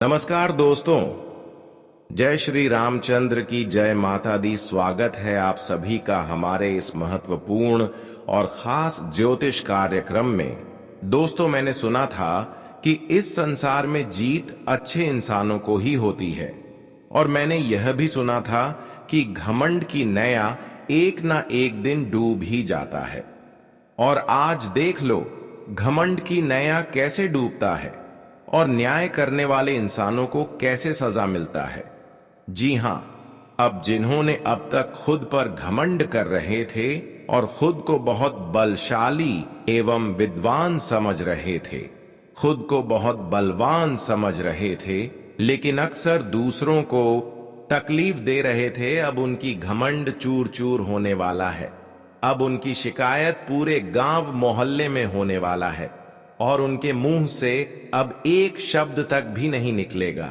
नमस्कार दोस्तों। जय श्री रामचंद्र की जय माता दी। स्वागत है आप सभी का हमारे इस महत्वपूर्ण और खास ज्योतिष कार्यक्रम में। दोस्तों, मैंने सुना था कि इस संसार में जीत अच्छे इंसानों को ही होती है, और मैंने यह भी सुना था कि घमंड की नैया एक ना एक दिन डूब ही जाता है। और आज देख लो, घमंड की नैया कैसे डूबता है और न्याय करने वाले इंसानों को कैसे सजा मिलता है। जी हां, अब जिन्होंने अब तक खुद पर घमंड कर रहे थे और खुद को बहुत बलशाली एवं विद्वान समझ रहे थे, खुद को बहुत बलवान समझ रहे थे, लेकिन अक्सर दूसरों को तकलीफ दे रहे थे, अब उनकी घमंड चूर चूर होने वाला है। अब उनकी शिकायत पूरे गांव मोहल्ले में होने वाला है और उनके मुंह से अब एक शब्द तक भी नहीं निकलेगा।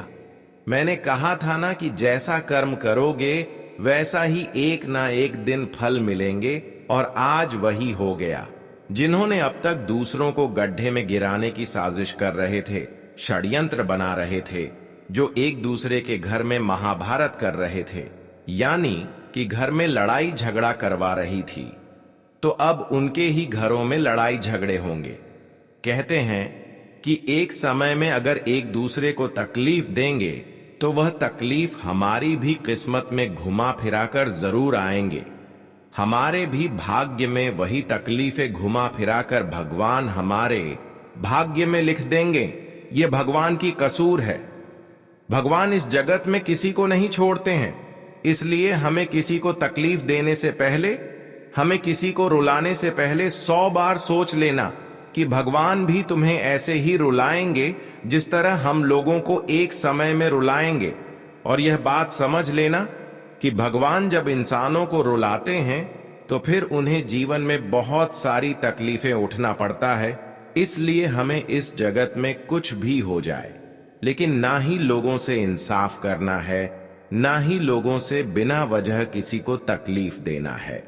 मैंने कहा था ना कि जैसा कर्म करोगे वैसा ही एक ना एक दिन फल मिलेंगे, और आज वही हो गया। जिन्होंने अब तक दूसरों को गड्ढे में गिराने की साजिश कर रहे थे, षड्यंत्र बना रहे थे, जो एक दूसरे के घर में महाभारत कर रहे थे, यानी कि घर में लड़ाई झगड़ा करवा रही थी, तो अब उनके ही घरों में लड़ाई झगड़े होंगे। कहते हैं कि एक समय में अगर एक दूसरे को तकलीफ देंगे तो वह तकलीफ हमारी भी किस्मत में घुमा फिराकर जरूर आएंगे। हमारे भी भाग्य में वही तकलीफें घुमा फिराकर भगवान हमारे भाग्य में लिख देंगे। ये भगवान की कसूर है। भगवान इस जगत में किसी को नहीं छोड़ते हैं, इसलिए हमें किसी को तकलीफ देने से पहले, हमें किसी को रुलाने से पहले 100 बार सोच लेना कि भगवान भी तुम्हें ऐसे ही रुलाएंगे जिस तरह हम लोगों को एक समय में रुलाएंगे। और यह बात समझ लेना कि भगवान जब इंसानों को रुलाते हैं तो फिर उन्हें जीवन में बहुत सारी तकलीफें उठना पड़ता है। इसलिए हमें इस जगत में कुछ भी हो जाए, लेकिन ना ही लोगों से इंसाफ करना है, ना ही लोगों से बिना वजह किसी को तकलीफ देना है।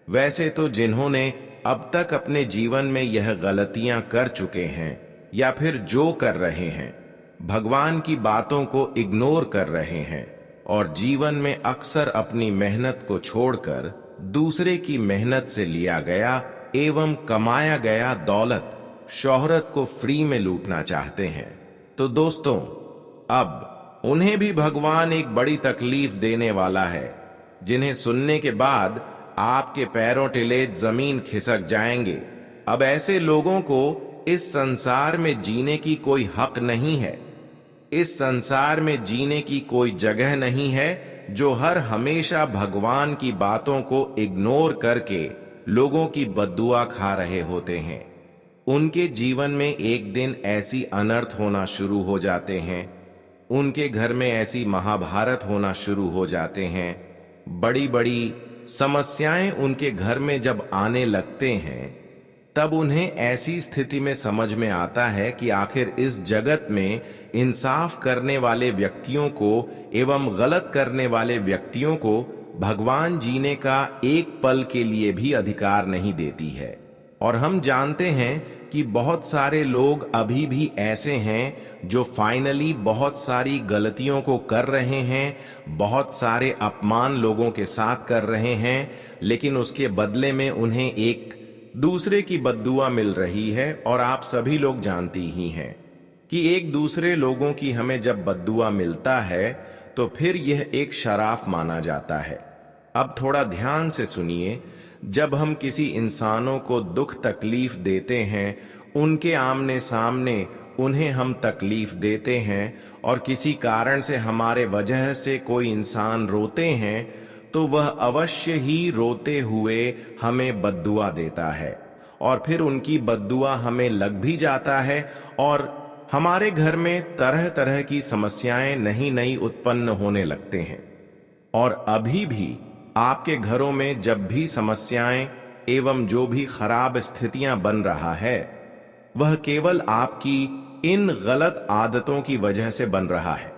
वैसे तो जिन्होंने अब तक अपने जीवन में यह गलतियां कर चुके हैं या फिर जो कर रहे हैं, भगवान की बातों को इग्नोर कर रहे हैं और जीवन में अक्सर अपनी मेहनत को छोड़कर दूसरे की मेहनत से लिया गया एवं कमाया गया दौलत, शोहरत को फ्री में लूटना चाहते हैं, तो दोस्तों अब उन्हें भी भगवान एक बड़ी तकलीफ देने वाला है, जिन्हें सुनने के बाद आपके पैरों टिले जमीन खिसक जाएंगे। अब ऐसे लोगों को इस संसार में जीने की कोई हक नहीं है, इस संसार में जीने की कोई जगह नहीं है, जो हर हमेशा भगवान की बातों को इग्नोर करके लोगों की बद्दुआ खा रहे होते हैं। उनके जीवन में एक दिन ऐसी अनर्थ होना शुरू हो जाते हैं, उनके घर में ऐसी महाभारत होना शुरू हो जाते हैं, बड़ी बड़ी समस्याएं उनके घर में जब आने लगते हैं, तब उन्हें ऐसी स्थिति में समझ में आता है कि आखिर इस जगत में इंसाफ करने वाले व्यक्तियों को एवं गलत करने वाले व्यक्तियों को भगवान जीने का एक पल के लिए भी अधिकार नहीं देती है। और हम जानते हैं कि बहुत सारे लोग अभी भी ऐसे हैं जो फाइनली बहुत सारी गलतियों को कर रहे हैं, बहुत सारे अपमान लोगों के साथ कर रहे हैं, लेकिन उसके बदले में उन्हें एक दूसरे की बद्दुआ मिल रही है। और आप सभी लोग जानती ही हैं कि एक दूसरे लोगों की हमें जब बद्दुआ मिलता है तो फिर यह एक शराफ माना जाता है। अब थोड़ा ध्यान से सुनिए, जब हम किसी इंसानों को दुख तकलीफ देते हैं, उनके आमने सामने उन्हें हम तकलीफ देते हैं और किसी कारण से हमारे वजह से कोई इंसान रोते हैं, तो वह अवश्य ही रोते हुए हमें बद्दुआ देता है और फिर उनकी बद्दुआ हमें लग भी जाता है और हमारे घर में तरह तरह की समस्याएं नई नई उत्पन्न होने लगते हैं। और अभी भी आपके घरों में जब भी समस्याएं एवं जो भी खराब स्थितियां बन रहा है, वह केवल आपकी इन गलत आदतों की वजह से बन रहा है,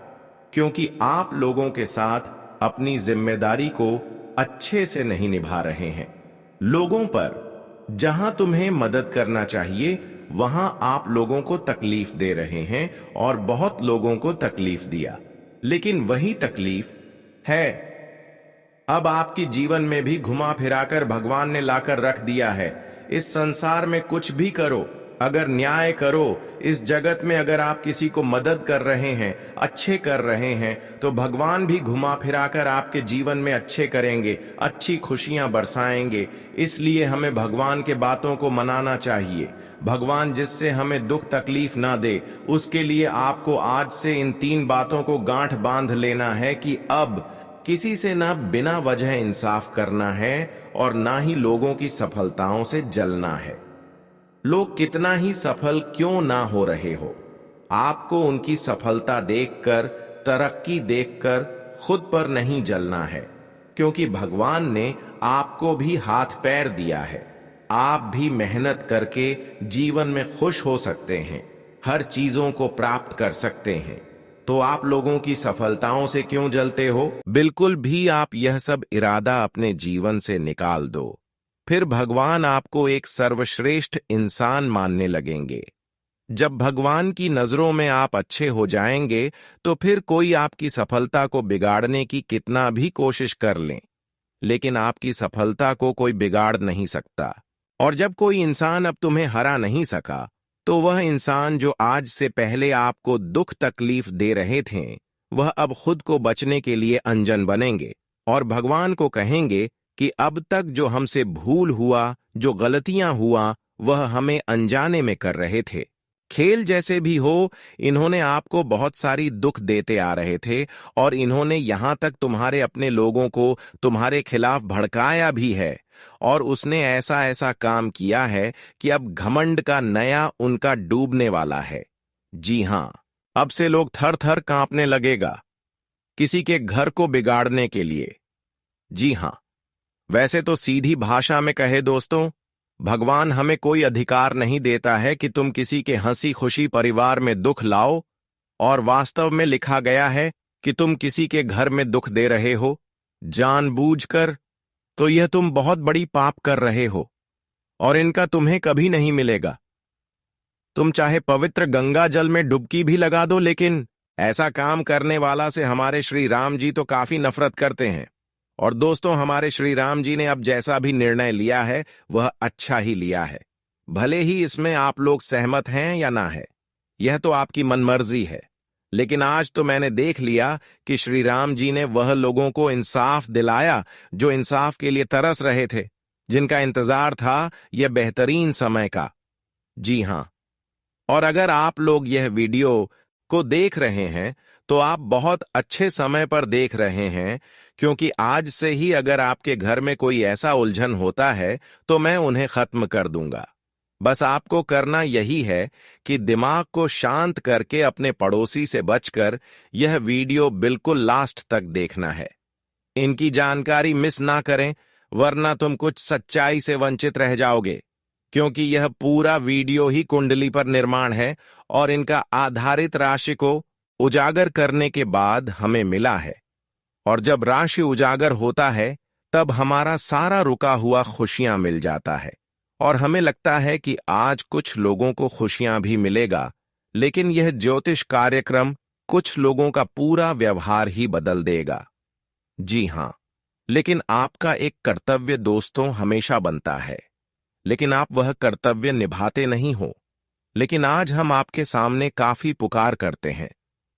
क्योंकि आप लोगों के साथ अपनी जिम्मेदारी को अच्छे से नहीं निभा रहे हैं। लोगों पर जहां तुम्हें मदद करना चाहिए वहां आप लोगों को तकलीफ दे रहे हैं और बहुत लोगों को तकलीफ दिया, लेकिन वही तकलीफ है अब आपके जीवन में भी घुमा फिराकर भगवान ने लाकर रख दिया है। इस संसार में कुछ भी करो, अगर न्याय करो, इस जगत में अगर आप किसी को मदद कर रहे हैं, अच्छे कर रहे हैं, तो भगवान भी घुमा फिराकर आपके जीवन में अच्छे करेंगे, अच्छी खुशियां बरसाएंगे। इसलिए हमें भगवान के बातों को मनाना चाहिए। भगवान जिससे हमें दुख तकलीफ ना दे, उसके लिए आपको आज से इन 3 बातों को गांठ बांध लेना है कि अब किसी से ना बिना वजह इंसाफ करना है और ना ही लोगों की सफलताओं से जलना है। लोग कितना ही सफल क्यों ना हो रहे हो, आपको उनकी सफलता देखकर, तरक्की देखकर खुद पर नहीं जलना है, क्योंकि भगवान ने आपको भी हाथ पैर दिया है। आप भी मेहनत करके जीवन में खुश हो सकते हैं, हर चीजों को प्राप्त कर सकते हैं। तो आप लोगों की सफलताओं से क्यों जलते हो? बिल्कुल भी आप यह सब इरादा अपने जीवन से निकाल दो, फिर भगवान आपको एक सर्वश्रेष्ठ इंसान मानने लगेंगे। जब भगवान की नजरों में आप अच्छे हो जाएंगे, तो फिर कोई आपकी सफलता को बिगाड़ने की कितना भी कोशिश कर ले, लेकिन आपकी सफलता को कोई बिगाड़ नहीं सकता। और जब कोई इंसान अब तुम्हें हरा नहीं सका, तो वह इंसान जो आज से पहले आपको दुख तकलीफ दे रहे थे, वह अब खुद को बचने के लिए अंजन बनेंगे और भगवान को कहेंगे कि अब तक जो हमसे भूल हुआ, जो गलतियां हुआ, वह हमें अनजाने में कर रहे थे। खेल जैसे भी हो, इन्होंने आपको बहुत सारी दुख देते आ रहे थे और इन्होंने यहां तक तुम्हारे अपने लोगों को तुम्हारे खिलाफ भड़काया भी है। और उसने ऐसा ऐसा काम किया है कि अब घमंड का नया उनका डूबने वाला है। जी हां, अब से लोग थर थर कांपने लगेगा किसी के घर को बिगाड़ने के लिए। जी हां, वैसे तो सीधी भाषा में कहे दोस्तों, भगवान हमें कोई अधिकार नहीं देता है कि तुम किसी के हंसी खुशी परिवार में दुख लाओ, और वास्तव में लिखा गया है कि तुम किसी के घर में दुख दे रहे हो जानबूझकर, तो यह तुम बहुत बड़ी पाप कर रहे हो और इनका तुम्हें कभी नहीं मिलेगा। तुम चाहे पवित्र गंगा जल में डुबकी भी लगा दो, लेकिन ऐसा काम करने वाला से हमारे श्री राम जी तो काफी नफरत करते हैं। और दोस्तों, हमारे श्री राम जी ने अब जैसा भी निर्णय लिया है, वह अच्छा ही लिया है। भले ही इसमें आप लोग सहमत हैं या ना है, यह तो आपकी मनमर्जी है, लेकिन आज तो मैंने देख लिया कि श्री राम जी ने वह लोगों को इंसाफ दिलाया जो इंसाफ के लिए तरस रहे थे, जिनका इंतजार था यह बेहतरीन समय का। जी हां, और अगर आप लोग यह वीडियो को देख रहे हैं, तो आप बहुत अच्छे समय पर देख रहे हैं, क्योंकि आज से ही अगर आपके घर में कोई ऐसा उलझन होता है, तो मैं उन्हें खत्म कर दूंगा। बस आपको करना यही है कि दिमाग को शांत करके अपने पड़ोसी से बचकर यह वीडियो बिल्कुल लास्ट तक देखना है। इनकी जानकारी मिस ना करें, वरना तुम कुछ सच्चाई से वंचित रह जाओगे, क्योंकि यह पूरा वीडियो ही कुंडली पर निर्माण है और इनका आधारित राशि को उजागर करने के बाद हमें मिला है। और जब राशि उजागर होता है, तब हमारा सारा रुका हुआ खुशियां मिल जाता है और हमें लगता है कि आज कुछ लोगों को खुशियां भी मिलेगा, लेकिन यह ज्योतिष कार्यक्रम कुछ लोगों का पूरा व्यवहार ही बदल देगा। जी हां, लेकिन आपका एक कर्तव्य दोस्तों हमेशा बनता है, लेकिन आप वह कर्तव्य निभाते नहीं हो। लेकिन आज हम आपके सामने काफी पुकार करते हैं,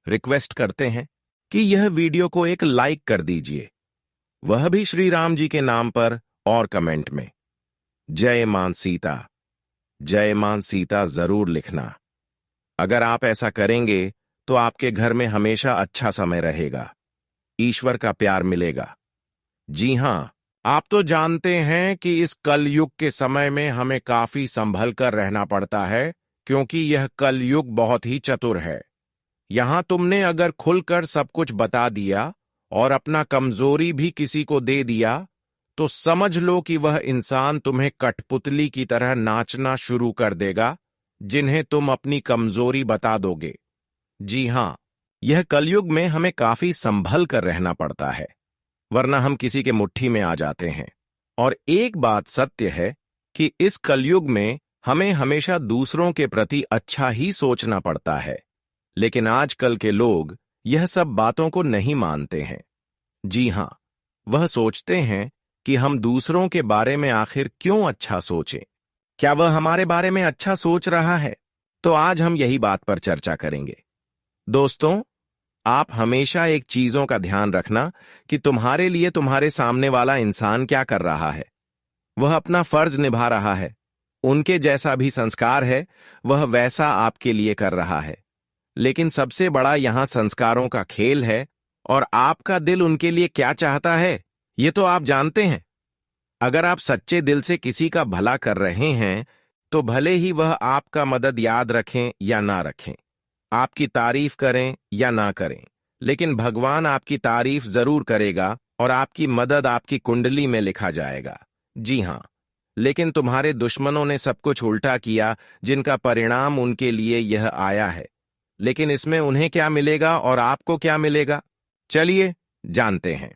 रिक्वेस्ट करते हैं कि यह वीडियो को एक लाइक कर दीजिए, वह भी श्री राम जी के नाम पर, और कमेंट में जय मां सीता, जय मां सीता जरूर लिखना। अगर आप ऐसा करेंगे तो आपके घर में हमेशा अच्छा समय रहेगा, ईश्वर का प्यार मिलेगा। जी हां, आप तो जानते हैं कि इस कलयुग के समय में हमें काफी संभल कर रहना पड़ता है, क्योंकि यह कलयुग बहुत ही चतुर है। यहां तुमने अगर खुलकर सब कुछ बता दिया और अपना कमजोरी भी किसी को दे दिया, तो समझ लो कि वह इंसान तुम्हें कठपुतली की तरह नाचना शुरू कर देगा, जिन्हें तुम अपनी कमजोरी बता दोगे। जी हां, यह कलयुग में हमें काफी संभल कर रहना पड़ता है, वरना हम किसी के मुट्ठी में आ जाते हैं। और एक बात सत्य है कि इस कलयुग में हमें हमेशा दूसरों के प्रति अच्छा ही सोचना पड़ता है, लेकिन आजकल के लोग यह सब बातों को नहीं मानते हैं। जी हां, वह सोचते हैं कि हम दूसरों के बारे में आखिर क्यों अच्छा सोचें। क्या वह हमारे बारे में अच्छा सोच रहा है? तो आज हम यही बात पर चर्चा करेंगे। दोस्तों, आप हमेशा एक चीजों का ध्यान रखना कि तुम्हारे लिए तुम्हारे सामने वाला इंसान क्या कर रहा है। वह अपना फर्ज निभा रहा है। उनके जैसा भी संस्कार है, वह वैसा आपके लिए कर रहा है। लेकिन सबसे बड़ा यहां संस्कारों का खेल है, और आपका दिल उनके लिए क्या चाहता है, ये तो आप जानते हैं। अगर आप सच्चे दिल से किसी का भला कर रहे हैं, तो भले ही वह आपका मदद याद रखें या ना रखें, आपकी तारीफ करें या ना करें, लेकिन भगवान आपकी तारीफ जरूर करेगा और आपकी मदद आपकी कुंडली में लिखा जाएगा। जी हां, लेकिन तुम्हारे दुश्मनों ने सब कुछ उल्टा किया, जिनका परिणाम उनके लिए यह आया है। लेकिन इसमें उन्हें क्या मिलेगा और आपको क्या मिलेगा, चलिए जानते हैं।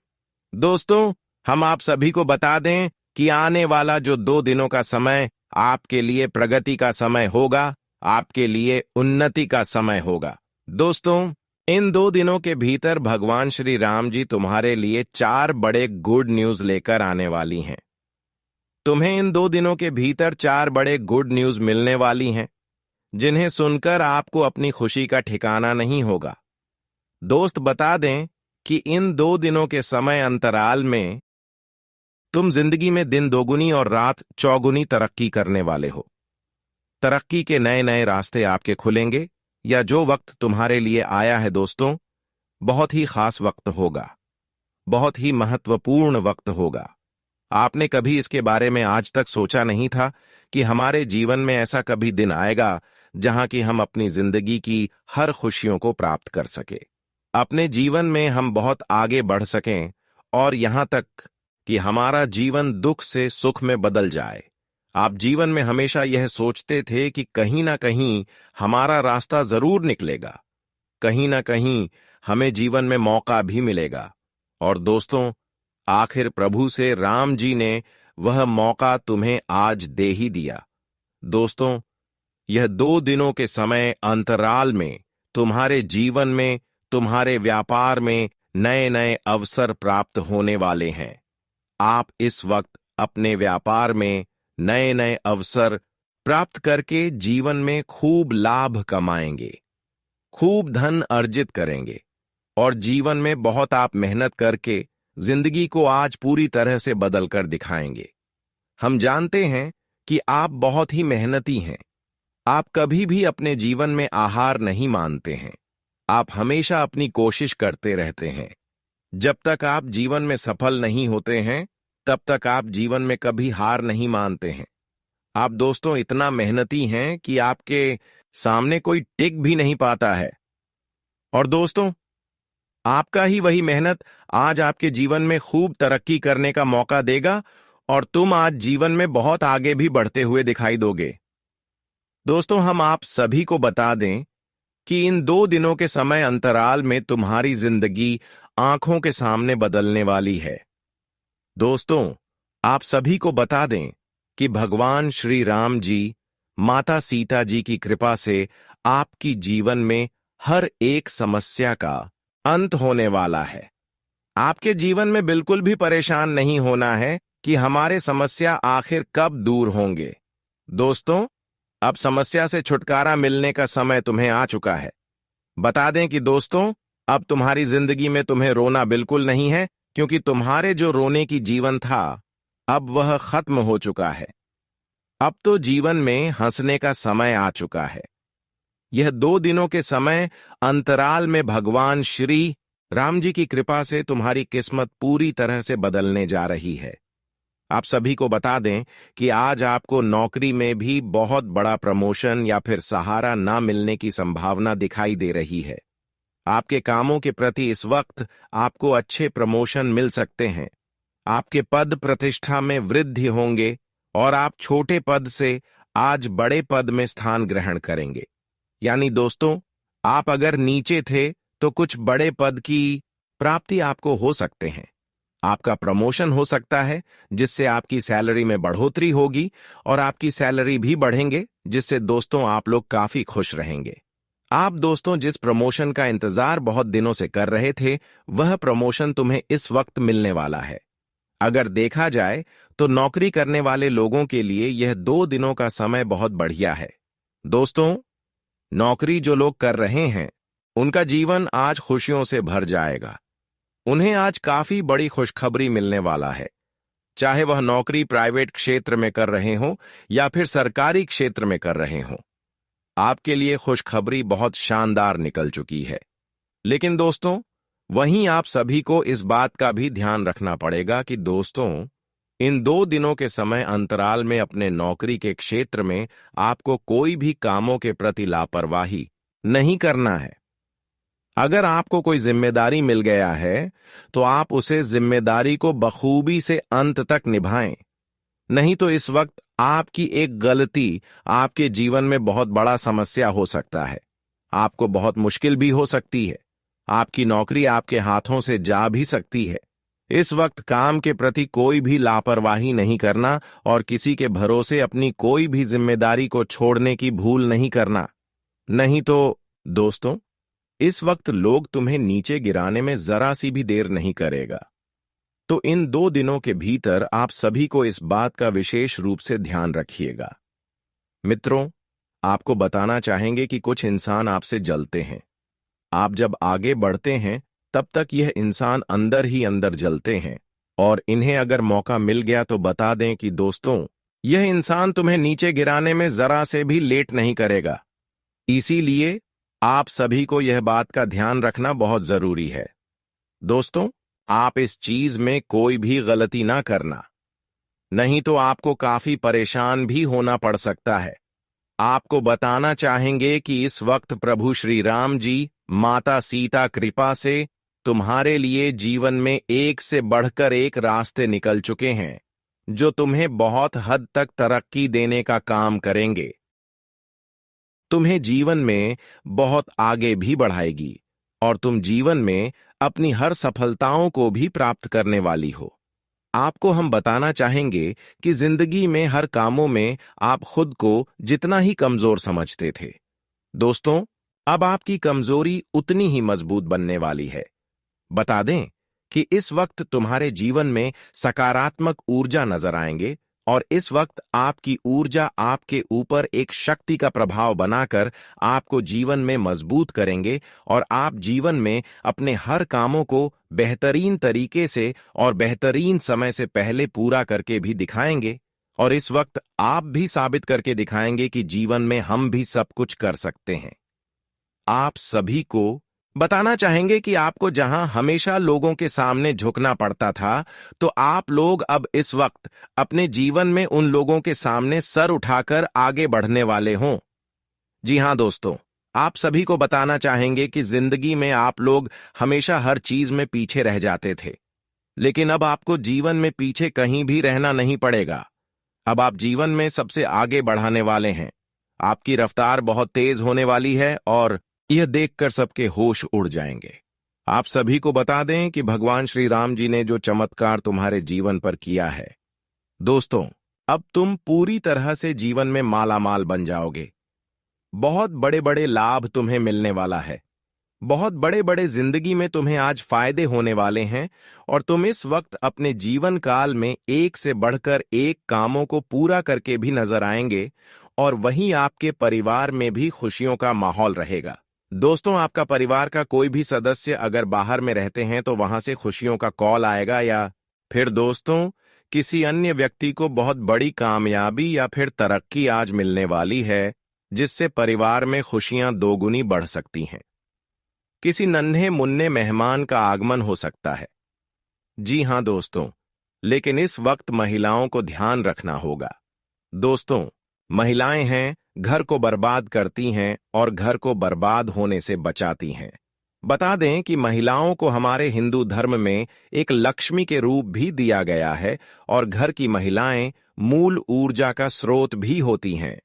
दोस्तों, हम आप सभी को बता दें कि आने वाला जो 2 दिनों का समय आपके लिए प्रगति का समय होगा, आपके लिए उन्नति का समय होगा। दोस्तों, इन 2 दिनों के भीतर भगवान श्री राम जी तुम्हारे लिए 4 बड़े गुड न्यूज लेकर आने वाली हैं। तुम्हें इन 2 दिनों के भीतर 4 बड़े गुड न्यूज मिलने वाली हैं, जिन्हें सुनकर आपको अपनी खुशी का ठिकाना नहीं होगा। दोस्त, बता दें कि इन 2 दिनों के समय अंतराल में तुम जिंदगी में दिन दोगुनी और रात चौगुनी तरक्की करने वाले हो। तरक्की के नए नए रास्ते आपके खुलेंगे, या जो वक्त तुम्हारे लिए आया है दोस्तों, बहुत ही खास वक्त होगा, बहुत ही महत्वपूर्ण वक्त होगा। आपने कभी इसके बारे में आज तक सोचा नहीं था कि हमारे जीवन में ऐसा कभी दिन आएगा जहां कि हम अपनी जिंदगी की हर खुशियों को प्राप्त कर सके, अपने जीवन में हम बहुत आगे बढ़ सकें, और यहां तक कि हमारा जीवन दुख से सुख में बदल जाए। आप जीवन में हमेशा यह सोचते थे कि कहीं ना कहीं हमारा रास्ता जरूर निकलेगा, कहीं ना कहीं हमें जीवन में मौका भी मिलेगा। और दोस्तों, आखिर प्रभु से राम जी ने वह मौका तुम्हें आज दे ही दिया। दोस्तों, यह 2 दिनों के समय अंतराल में तुम्हारे जीवन में, तुम्हारे व्यापार में नए नए अवसर प्राप्त होने वाले हैं। आप इस वक्त अपने व्यापार में नए नए अवसर प्राप्त करके जीवन में खूब लाभ कमाएंगे, खूब धन अर्जित करेंगे, और जीवन में बहुत आप मेहनत करके जिंदगी को आज पूरी तरह से बदलकर दिखाएंगे। हम जानते हैं कि आप बहुत ही मेहनती हैं। आप कभी भी अपने जीवन में आहार नहीं मानते हैं। आप हमेशा अपनी कोशिश करते रहते हैं। जब तक आप जीवन में सफल नहीं होते हैं, तब तक आप जीवन में कभी हार नहीं मानते हैं। आप दोस्तों इतना मेहनती हैं कि आपके सामने कोई टिक भी नहीं पाता है। और दोस्तों, आपका ही वही मेहनत आज आपके जीवन में खूब तरक्की करने का मौका देगा, और तुम आज जीवन में बहुत आगे भी बढ़ते हुए दिखाई दोगे। दोस्तों, हम आप सभी को बता दें कि इन 2 दिनों के समय अंतराल में तुम्हारी जिंदगी आंखों के सामने बदलने वाली है। दोस्तों, आप सभी को बता दें कि भगवान श्री राम जी, माता सीता जी की कृपा से आपकी जीवन में हर एक समस्या का अंत होने वाला है। आपके जीवन में बिल्कुल भी परेशान नहीं होना है कि हमारे समस्या आखिर कब दूर होंगे। दोस्तों, अब समस्या से छुटकारा मिलने का समय तुम्हें आ चुका है। बता दें कि दोस्तों, अब तुम्हारी जिंदगी में तुम्हें रोना बिल्कुल नहीं है, क्योंकि तुम्हारे जो रोने की जीवन था, अब वह खत्म हो चुका है। अब तो जीवन में हंसने का समय आ चुका है। यह 2 दिनों के समय अंतराल में भगवान श्री राम जी की कृपा से तुम्हारी किस्मत पूरी तरह से बदलने जा रही है। आप सभी को बता दें कि आज आपको नौकरी में भी बहुत बड़ा प्रमोशन या फिर सहारा ना मिलने की संभावना दिखाई दे रही है। आपके कामों के प्रति इस वक्त आपको अच्छे प्रमोशन मिल सकते हैं। आपके पद प्रतिष्ठा में वृद्धि होंगे, और आप छोटे पद से आज बड़े पद में स्थान ग्रहण करेंगे। यानी दोस्तों, आप अगर नीचे थे तो कुछ बड़े पद की प्राप्ति आपको हो सकते हैं। आपका प्रमोशन हो सकता है, जिससे आपकी सैलरी में बढ़ोतरी होगी और आपकी सैलरी भी बढ़ेंगे, जिससे दोस्तों आप लोग काफी खुश रहेंगे। आप दोस्तों जिस प्रमोशन का इंतजार बहुत दिनों से कर रहे थे, वह प्रमोशन तुम्हें इस वक्त मिलने वाला है। अगर देखा जाए तो नौकरी करने वाले लोगों के लिए यह 2 दिनों का समय बहुत बढ़िया है। दोस्तों, नौकरी जो लोग कर रहे हैं, उनका जीवन आज खुशियों से भर जाएगा। उन्हें आज काफी बड़ी खुशखबरी मिलने वाला है। चाहे वह नौकरी प्राइवेट क्षेत्र में कर रहे हों या फिर सरकारी क्षेत्र में कर रहे हों, आपके लिए खुशखबरी बहुत शानदार निकल चुकी है। लेकिन दोस्तों, वहीं आप सभी को इस बात का भी ध्यान रखना पड़ेगा कि दोस्तों, इन 2 दिनों के समय अंतराल में अपने नौकरी के क्षेत्र में आपको कोई भी कामों के प्रति लापरवाही नहीं करना है। अगर आपको कोई जिम्मेदारी मिल गया है, तो आप उसे जिम्मेदारी को बखूबी से अंत तक निभाएं। नहीं तो इस वक्त आपकी एक गलती आपके जीवन में बहुत बड़ा समस्या हो सकता है। आपको बहुत मुश्किल भी हो सकती है। आपकी नौकरी आपके हाथों से जा भी सकती है। इस वक्त काम के प्रति कोई भी लापरवाही नहीं करना और किसी के भरोसे अपनी कोई भी जिम्मेदारी को छोड़ने की भूल नहीं करना। नहीं तो दोस्तों, इस वक्त लोग तुम्हें नीचे गिराने में जरा सी भी देर नहीं करेगा। तो इन 2 दिनों के भीतर आप सभी को इस बात का विशेष रूप से ध्यान रखिएगा। मित्रों, आपको बताना चाहेंगे कि कुछ इंसान आपसे जलते हैं। आप जब आगे बढ़ते हैं, तब तक यह इंसान अंदर ही अंदर जलते हैं, और इन्हें अगर मौका मिल गया तो बता दें कि दोस्तों, यह इंसान तुम्हें नीचे गिराने में जरा से भी लेट नहीं करेगा। इसीलिए आप सभी को यह बात का ध्यान रखना बहुत जरूरी है। दोस्तों, आप इस चीज में कोई भी गलती ना करना, नहीं तो आपको काफी परेशान भी होना पड़ सकता है। आपको बताना चाहेंगे कि इस वक्त प्रभु श्री राम जी माता सीता कृपा से तुम्हारे लिए जीवन में एक से बढ़कर एक रास्ते निकल चुके हैं, जो तुम्हें बहुत हद तक तरक्की देने का काम करेंगे। तुम्हें जीवन में बहुत आगे भी बढ़ाएगी और तुम जीवन में अपनी हर सफलताओं को भी प्राप्त करने वाली हो। आपको हम बताना चाहेंगे कि जिंदगी में हर कामों में आप खुद को जितना ही कमजोर समझते थे, दोस्तों, अब आपकी कमजोरी उतनी ही मजबूत बनने वाली है। बता दें कि इस वक्त तुम्हारे जीवन में सकारात्मक ऊर्जा नजर आएंगे और इस वक्त आपकी ऊर्जा आपके ऊपर एक शक्ति का प्रभाव बनाकर आपको जीवन में मजबूत करेंगे और आप जीवन में अपने हर कामों को बेहतरीन तरीके से और बेहतरीन समय से पहले पूरा करके भी दिखाएंगे। और इस वक्त आप भी साबित करके दिखाएंगे कि जीवन में हम भी सब कुछ कर सकते हैं। आप सभी को बताना चाहेंगे कि आपको जहां हमेशा लोगों के सामने झुकना पड़ता था, तो आप लोग अब इस वक्त अपने जीवन में उन लोगों के सामने सर उठाकर आगे बढ़ने वाले हों। जी हां दोस्तों, आप सभी को बताना चाहेंगे कि जिंदगी में आप लोग हमेशा हर चीज में पीछे रह जाते थे, लेकिन अब आपको जीवन में पीछे कहीं भी रहना नहीं पड़ेगा। अब आप जीवन में सबसे आगे बढ़ाने वाले हैं। आपकी रफ्तार बहुत तेज होने वाली है और यह देखकर सबके होश उड़ जाएंगे। आप सभी को बता दें कि भगवान श्री राम जी ने जो चमत्कार तुम्हारे जीवन पर किया है, दोस्तों, अब तुम पूरी तरह से जीवन में मालामाल बन जाओगे। बहुत बड़े बड़े लाभ तुम्हें मिलने वाला है। बहुत बड़े बड़े जिंदगी में तुम्हें आज फायदे होने वाले हैं और तुम इस वक्त अपने जीवन काल में एक से बढ़कर एक कामों को पूरा करके भी नजर आएंगे और वहीं आपके परिवार में भी खुशियों का माहौल रहेगा। दोस्तों, आपका परिवार का कोई भी सदस्य अगर बाहर में रहते हैं तो वहां से खुशियों का कॉल आएगा, या फिर दोस्तों किसी अन्य व्यक्ति को बहुत बड़ी कामयाबी या फिर तरक्की आज मिलने वाली है, जिससे परिवार में खुशियां दोगुनी बढ़ सकती हैं। किसी नन्हे मुन्ने मेहमान का आगमन हो सकता है। जी हां दोस्तों, लेकिन इस वक्त महिलाओं को ध्यान रखना होगा। दोस्तों, महिलाएं हैं, घर को बर्बाद करती हैं और घर को बर्बाद होने से बचाती हैं। बता दें कि महिलाओं को हमारे हिंदू धर्म में एक लक्ष्मी के रूप भी दिया गया है और घर की महिलाएं मूल ऊर्जा का स्रोत भी होती हैं।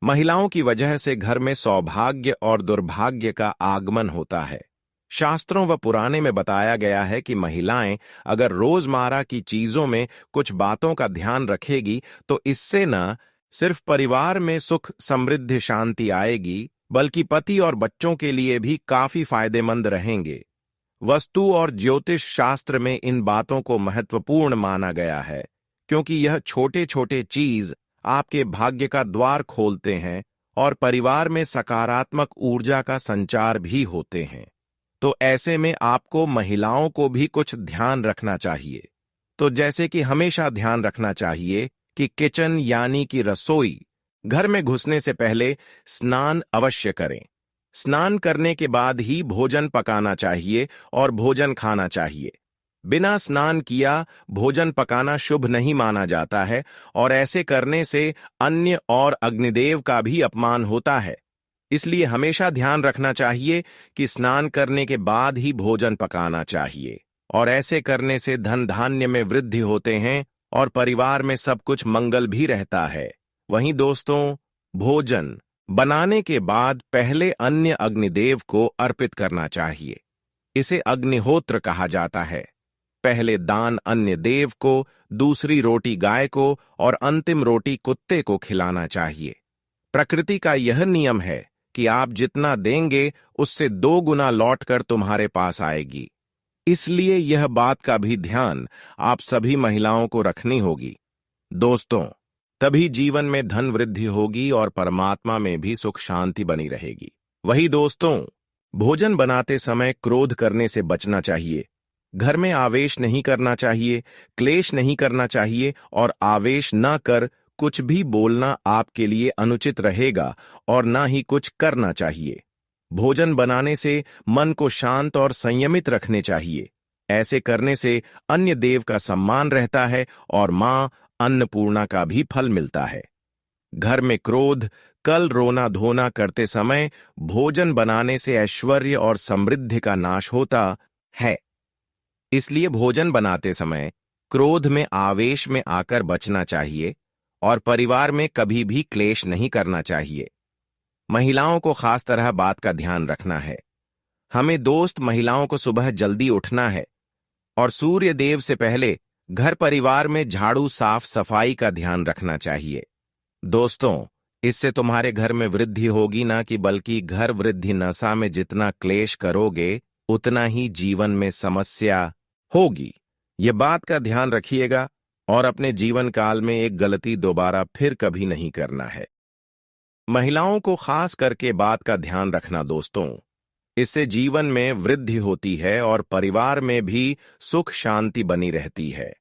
महिलाओं की वजह से घर में सौभाग्य और दुर्भाग्य का आगमन होता है। शास्त्रों व पुराने में बताया गया है कि महिलाएं अगर रोजमर्रा की चीजों में कुछ बातों का ध्यान रखेगी तो इससे न सिर्फ परिवार में सुख समृद्धि शांति आएगी, बल्कि पति और बच्चों के लिए भी काफी फायदेमंद रहेंगे। वास्तु और ज्योतिष शास्त्र में इन बातों को महत्वपूर्ण माना गया है, क्योंकि यह छोटे छोटे चीज आपके भाग्य का द्वार खोलते हैं और परिवार में सकारात्मक ऊर्जा का संचार भी होते हैं। तो ऐसे में आपको महिलाओं को भी कुछ ध्यान रखना चाहिए। तो जैसे कि हमेशा ध्यान रखना चाहिए कि किचन यानी कि रसोई घर में घुसने से पहले स्नान अवश्य करें। स्नान करने के बाद ही भोजन पकाना चाहिए और भोजन खाना चाहिए। बिना स्नान किया भोजन पकाना शुभ नहीं माना जाता है और ऐसे करने से अन्य और अग्निदेव का भी अपमान होता है। इसलिए हमेशा ध्यान रखना चाहिए कि स्नान करने के बाद ही भोजन पकाना चाहिए और ऐसे करने से धन धान्य में वृद्धि होते हैं और परिवार में सब कुछ मंगल भी रहता है। वहीं दोस्तों, भोजन बनाने के बाद पहले अन्य अग्निदेव को अर्पित करना चाहिए। इसे अग्निहोत्र कहा जाता है। पहले दान अन्य देव को, दूसरी रोटी गाय को और अंतिम रोटी कुत्ते को खिलाना चाहिए। प्रकृति का यह नियम है कि आप जितना देंगे उससे 2 गुना लौटकर तुम्हारे पास आएगी। इसलिए यह बात का भी ध्यान आप सभी महिलाओं को रखनी होगी। दोस्तों, तभी जीवन में धन वृद्धि होगी और परमात्मा में भी सुख शांति बनी रहेगी। वही दोस्तों, भोजन बनाते समय क्रोध करने से बचना चाहिए। घर में आवेश नहीं करना चाहिए, क्लेश नहीं करना चाहिए और आवेश न कर कुछ भी बोलना आपके लिए अनुचित रहेगा और ना ही कुछ करना चाहिए। भोजन बनाने से मन को शांत और संयमित रखने चाहिए। ऐसे करने से अन्य देव का सम्मान रहता है और मां अन्नपूर्णा का भी फल मिलता है। घर में क्रोध, कल, रोना धोना करते समय भोजन बनाने से ऐश्वर्य और समृद्धि का नाश होता है। इसलिए भोजन बनाते समय क्रोध में, आवेश में आकर बचना चाहिए और परिवार में कभी भी क्लेश नहीं करना चाहिए। महिलाओं को खास तरह बात का ध्यान रखना है। हमें दोस्त महिलाओं को सुबह जल्दी उठना है और सूर्य देव से पहले घर परिवार में झाड़ू साफ सफाई का ध्यान रखना चाहिए। दोस्तों, इससे तुम्हारे घर में वृद्धि होगी ना कि बल्कि घर वृद्धि नशा में जितना क्लेश करोगे उतना ही जीवन में समस्या होगी। ये बात का ध्यान रखिएगा और अपने जीवन काल में एक गलती दोबारा फिर कभी नहीं करना है। महिलाओं को खास करके बात का ध्यान रखना दोस्तों, इससे जीवन में वृद्धि होती है और परिवार में भी सुख शांति बनी रहती है।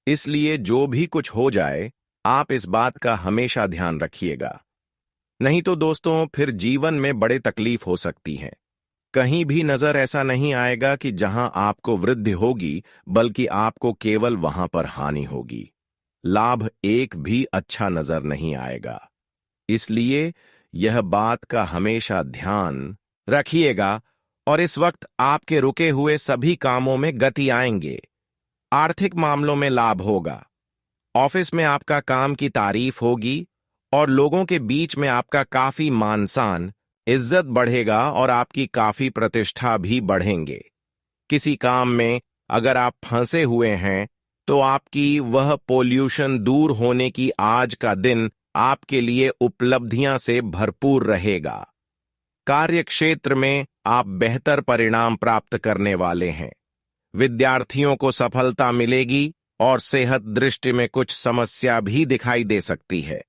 इसलिए जो भी कुछ हो जाए आप इस बात का हमेशा ध्यान रखिएगा। नहीं तो दोस्तों फिर जीवन में बड़े तकलीफ हो सकती हैं। कहीं भी नजर ऐसा नहीं आएगा कि जहां आपको वृद्धि होगी, बल्कि आपको केवल वहां पर हानि होगी। लाभ एक भी अच्छा नजर नहीं आएगा। इसलिए यह बात का हमेशा ध्यान रखिएगा और इस वक्त आपके रुके हुए सभी कामों में गति आएंगे। आर्थिक मामलों में लाभ होगा, ऑफिस में आपका काम की तारीफ होगी और लोगों के बीच में आपका काफी मान सम्मान, इज्जत बढ़ेगा और आपकी काफी प्रतिष्ठा भी बढ़ेंगे। किसी काम में अगर आप फंसे हुए हैं तो आपकी वह पोल्यूशन दूर होने की आज का दिन आपके लिए उपलब्धियां से भरपूर रहेगा। कार्य क्षेत्र में आप बेहतर परिणाम प्राप्त करने वाले हैं। विद्यार्थियों को सफलता मिलेगी और सेहत दृष्टि में कुछ समस्या भी दिखाई दे सकती है।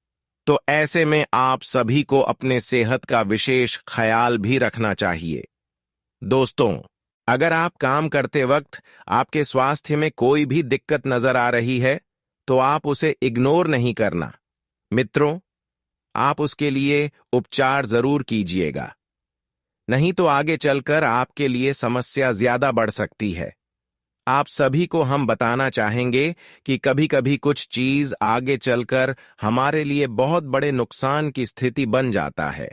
तो ऐसे में आप सभी को अपने सेहत का विशेष ख्याल भी रखना चाहिए। दोस्तों, अगर आप काम करते वक्त आपके स्वास्थ्य में कोई भी दिक्कत नजर आ रही है तो आप उसे इग्नोर नहीं करना। मित्रों, आप उसके लिए उपचार जरूर कीजिएगा, नहीं तो आगे चलकर आपके लिए समस्या ज्यादा बढ़ सकती है। आप सभी को हम बताना चाहेंगे कि कभी कभी कुछ चीज आगे चलकर हमारे लिए बहुत बड़े नुकसान की स्थिति बन जाता है।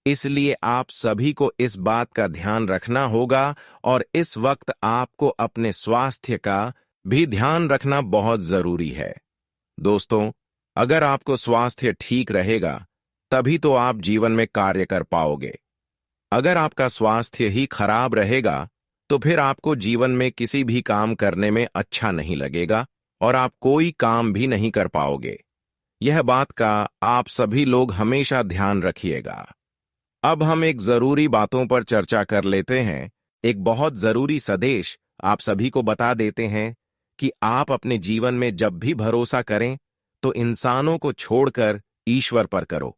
इसलिए आप सभी को इस बात का ध्यान रखना होगा और इस वक्त आपको अपने स्वास्थ्य का भी ध्यान रखना बहुत जरूरी है। दोस्तों, अगर आपको स्वास्थ्य ठीक रहेगा तभी तो आप जीवन में कार्य कर पाओगे। अगर आपका स्वास्थ्य ही खराब रहेगा तो फिर आपको जीवन में किसी भी काम करने में अच्छा नहीं लगेगा और आप कोई काम भी नहीं कर पाओगे। यह बात का आप सभी लोग हमेशा ध्यान रखिएगा। अब हम एक जरूरी बातों पर चर्चा कर लेते हैं। एक बहुत जरूरी संदेश आप सभी को बता देते हैं कि आप अपने जीवन में जब भी भरोसा करें तो इंसानों को छोड़कर ईश्वर पर करो,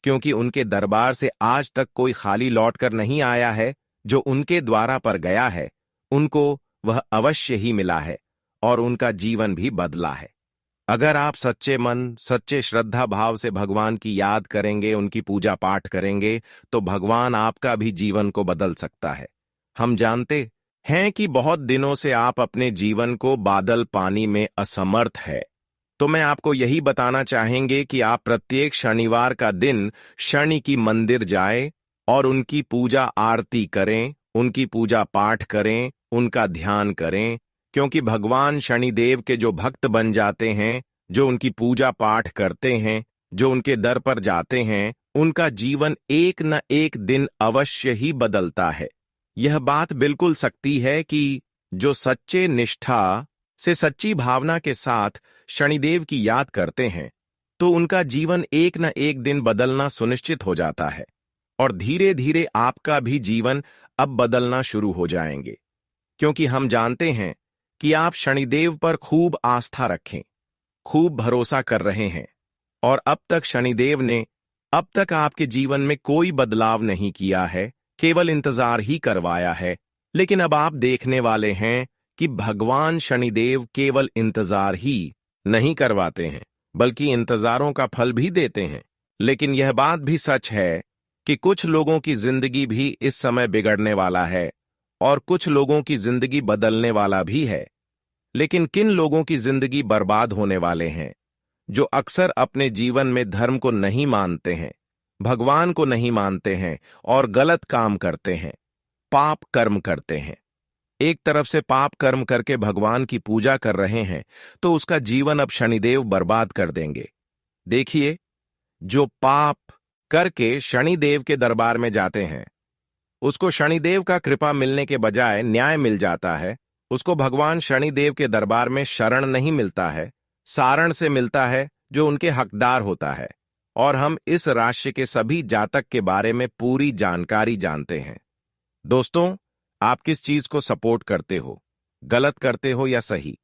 क्योंकि उनके दरबार से आज तक कोई खाली लौटकर नहीं आया है। जो उनके द्वारा पर गया है उनको वह अवश्य ही मिला है और उनका जीवन भी बदला है। अगर आप सच्चे मन, सच्चे श्रद्धा भाव से भगवान की याद करेंगे, उनकी पूजा पाठ करेंगे, तो भगवान आपका भी जीवन को बदल सकता है। हम जानते हैं कि बहुत दिनों से आप अपने जीवन को बादल पानी में असमर्थ है, तो मैं आपको यही बताना चाहेंगे कि आप प्रत्येक शनिवार का दिन शनि की मंदिर जाएं और उनकी पूजा आरती करें, उनकी पूजा पाठ करें, उनका ध्यान करें, क्योंकि भगवान शनिदेव के जो भक्त बन जाते हैं, जो उनकी पूजा पाठ करते हैं, जो उनके दर पर जाते हैं, उनका जीवन एक न एक दिन अवश्य ही बदलता है। यह बात बिल्कुल सच्ची है कि जो सच्चे निष्ठा से, सच्ची भावना के साथ शनिदेव की याद करते हैं तो उनका जीवन एक न एक दिन बदलना सुनिश्चित हो जाता है और धीरे धीरे आपका भी जीवन अब बदलना शुरू हो जाएंगे, क्योंकि हम जानते हैं कि आप शनिदेव पर खूब आस्था रखें, खूब भरोसा कर रहे हैं और अब तक शनिदेव ने अब तक आपके जीवन में कोई बदलाव नहीं किया है, केवल इंतजार ही करवाया है। लेकिन अब आप देखने वाले हैं कि भगवान शनिदेव केवल इंतजार ही नहीं करवाते हैं, बल्कि इंतजारों का फल भी देते हैं। लेकिन यह बात भी सच है कि कुछ लोगों की जिंदगी भी इस समय बिगड़ने वाला है और कुछ लोगों की जिंदगी बदलने वाला भी है। लेकिन किन लोगों की जिंदगी बर्बाद होने वाले हैं? जो अक्सर अपने जीवन में धर्म को नहीं मानते हैं, भगवान को नहीं मानते हैं और गलत काम करते हैं, पाप कर्म करते हैं। एक तरफ से पाप कर्म करके भगवान की पूजा कर रहे हैं तो उसका जीवन अब शनिदेव बर्बाद कर देंगे। देखिए, जो पाप करके शनिदेव के दरबार में जाते हैं उसको शनिदेव का कृपा मिलने के बजाय न्याय मिल जाता है। उसको भगवान शनिदेव के दरबार में शरण नहीं मिलता है, सारण से मिलता है जो उनके हकदार होता है। और हम इस राशि के सभी जातक के बारे में पूरी जानकारी जानते हैं। दोस्तों, आप किस चीज को सपोर्ट करते हो, गलत करते हो या सही,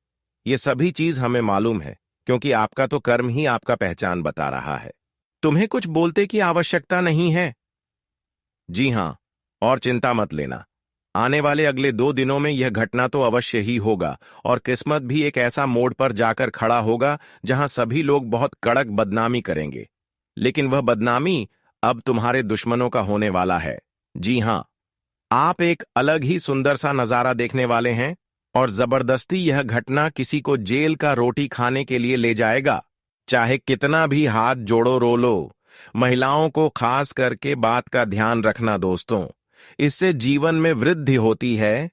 ये सभी चीज हमें मालूम है, क्योंकि आपका तो कर्म ही आपका पहचान बता रहा है। तुम्हें कुछ बोलते की आवश्यकता नहीं है। जी हां, और चिंता मत लेना, आने वाले अगले 2 दिनों में यह घटना तो अवश्य ही होगा और किस्मत भी एक ऐसा मोड़ पर जाकर खड़ा होगा जहां सभी लोग बहुत कड़क बदनामी करेंगे। लेकिन वह बदनामी अब तुम्हारे दुश्मनों का होने वाला है। जी हां, आप एक अलग ही सुंदर सा नजारा देखने वाले हैं और जबरदस्ती यह घटना किसी को जेल का रोटी खाने के लिए ले जाएगा। चाहे कितना भी हाथ जोड़ो रो लो, महिलाओं को खास करके बात का ध्यान रखना दोस्तों, इससे जीवन में वृद्धि होती है